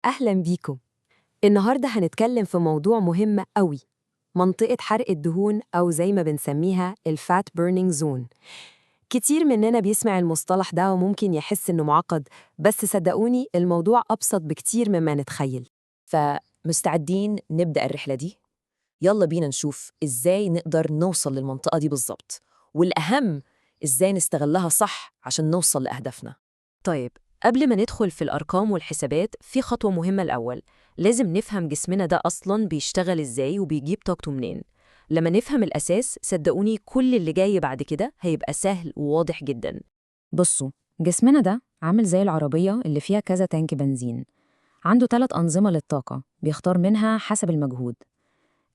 أهلا بيكم. النهاردة هنتكلم في موضوع مهم قوي، منطقة حرق الدهون أو زي ما بنسميها الفات بيرنينج زون. كتير مننا بيسمع المصطلح ده وممكن يحس إنه معقد، بس صدقوني الموضوع أبسط بكتير مما نتخيل. فمستعدين نبدأ الرحلة دي؟ يلا بينا نشوف إزاي نقدر نوصل للمنطقة دي بالظبط، والأهم إزاي نستغلها صح عشان نوصل لأهدافنا. طيب، قبل ما ندخل في الأرقام والحسابات في خطوة مهمة الأول. لازم نفهم جسمنا ده أصلاً بيشتغل إزاي وبيجيب طاقته منين. لما نفهم الأساس صدقوني كل اللي جاي بعد كده هيبقى سهل وواضح جداً. بصوا، جسمنا ده عامل زي العربية اللي فيها كذا تانك بنزين. عنده 3 أنظمة للطاقة بيختار منها حسب المجهود.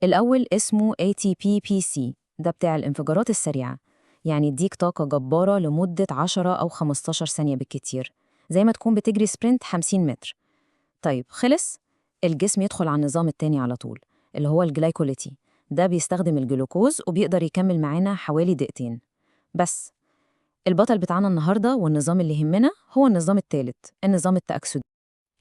الأول اسمه ATP-PC، ده بتاع الانفجارات السريعة، يعني يديك طاقة جبارة لمدة 10 أو 15 ثانية بالكتير، زي ما تكون بتجري سبرنت 50 متر. طيب خلص، الجسم يدخل على النظام التاني على طول، اللي هو الجلايكوليتي. ده بيستخدم الجلوكوز وبيقدر يكمل معانا حوالي دقيقتين بس. البطل بتاعنا النهاردة والنظام اللي يهمنا هو النظام الثالث، النظام التأكسدي.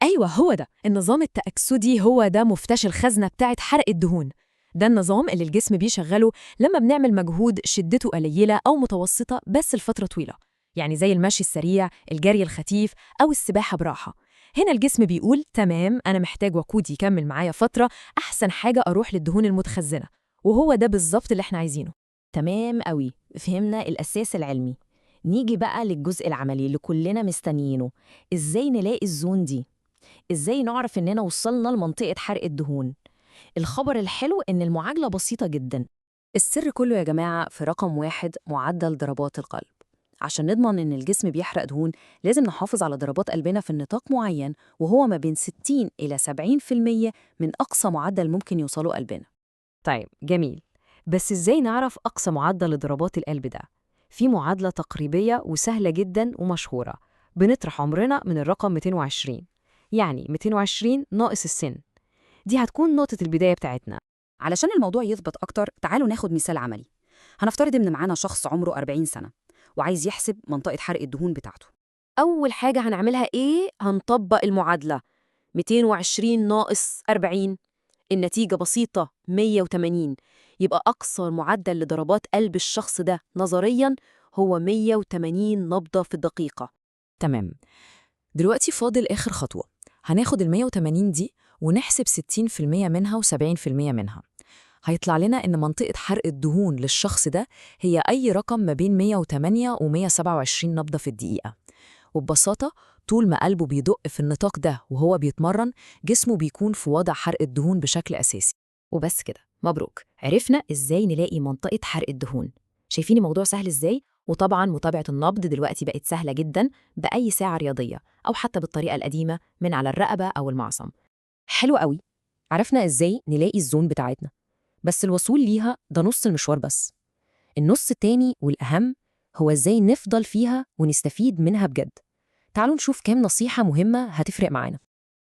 أيوة، هو ده النظام التأكسدي، هو ده مفتاح الخزنة بتاعت حرق الدهون. ده النظام اللي الجسم بيشغله لما بنعمل مجهود شدته قليلة أو متوسطة بس لفترة طويلة، يعني زي المشي السريع، الجري الخفيف، أو السباحة براحة. هنا الجسم بيقول تمام، أنا محتاج وقود يكمل معايا فترة، أحسن حاجة أروح للدهون المتخزنة. وهو ده بالظبط اللي احنا عايزينه. تمام قوي، فهمنا الأساس العلمي. نيجي بقى للجزء العملي اللي كلنا مستنيينه. إزاي نلاقي الزون دي؟ إزاي نعرف إننا وصلنا لمنطقة حرق الدهون؟ الخبر الحلو إن المعادلة بسيطة جدا. السر كله يا جماعة في رقم واحد، معدل ضربات القلب. عشان نضمن إن الجسم بيحرق دهون لازم نحافظ على ضربات قلبنا في النطاق معين، وهو ما بين 60 إلى 70% من أقصى معدل ممكن يوصله قلبنا. طيب جميل، بس إزاي نعرف أقصى معدل لضربات القلب ده؟ في معادلة تقريبية وسهلة جدا ومشهورة. بنطرح عمرنا من الرقم 220، يعني 220 ناقص السن. دي هتكون نقطة البداية بتاعتنا. علشان الموضوع يثبت أكتر تعالوا ناخد مثال عملي. هنفترض إن معانا شخص عمره 40 سنة وعايز يحسب منطقة حرق الدهون بتاعته. أول حاجة هنعملها إيه؟ هنطبق المعادلة. 220 ناقص 40، النتيجة بسيطة، 180. يبقى أقصى معدل لضربات قلب الشخص ده نظرياً هو 180 نبضة في الدقيقة. تمام، دلوقتي فاضل آخر خطوة. هناخد ال 180 دي ونحسب 60% منها و70% منها. هيطلع لنا إن منطقة حرق الدهون للشخص ده هي أي رقم ما بين 108 و 127 نبضة في الدقيقة. وببساطة، طول ما قلبه بيدق في النطاق ده وهو بيتمرن، جسمه بيكون في وضع حرق الدهون بشكل أساسي. وبس كده، مبروك، عرفنا إزاي نلاقي منطقة حرق الدهون. شايفين الموضوع سهل إزاي؟ وطبعاً متابعة النبض دلوقتي بقت سهلة جداً بأي ساعة رياضية، أو حتى بالطريقة القديمة من على الرقبة أو المعصم. حلو قوي، عرفنا إزاي نلاقي الزون بتاعتنا، بس الوصول ليها ده نص المشوار بس. النص التاني والأهم هو إزاي نفضل فيها ونستفيد منها بجد. تعالوا نشوف كام نصيحة مهمة هتفرق معانا.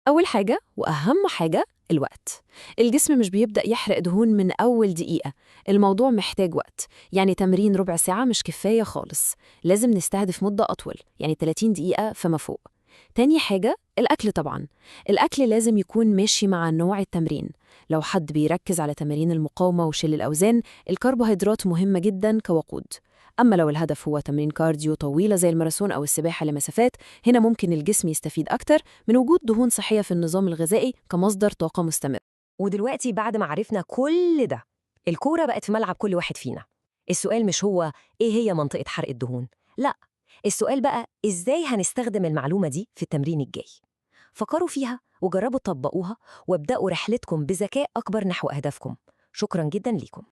أول حاجة وأهم حاجة الوقت. الجسم مش بيبدأ يحرق دهون من أول دقيقة، الموضوع محتاج وقت. يعني تمرين ربع ساعة مش كفاية خالص، لازم نستهدف مدة أطول، يعني 30 دقيقة فما فوق. تاني حاجة الأكل طبعاً. الأكل لازم يكون ماشي مع نوع التمرين. لو حد بيركز على تمارين المقاومة وشيل الأوزان، الكربوهيدرات مهمة جداً كوقود. أما لو الهدف هو تمرين كارديو طويلة زي الماراثون أو السباحة لمسافات، هنا ممكن الجسم يستفيد أكتر من وجود دهون صحية في النظام الغذائي كمصدر طاقة مستمر. ودلوقتي بعد ما عرفنا كل ده، الكورة بقت في ملعب كل واحد فينا. السؤال مش هو إيه هي منطقة حرق الدهون، لأ، السؤال بقى إزاي هنستخدم المعلومة دي في التمرين الجاي. فكروا فيها وجربوا تطبقوها، وابدأوا رحلتكم بذكاء أكبر نحو أهدافكم. شكراً جداً ليكم.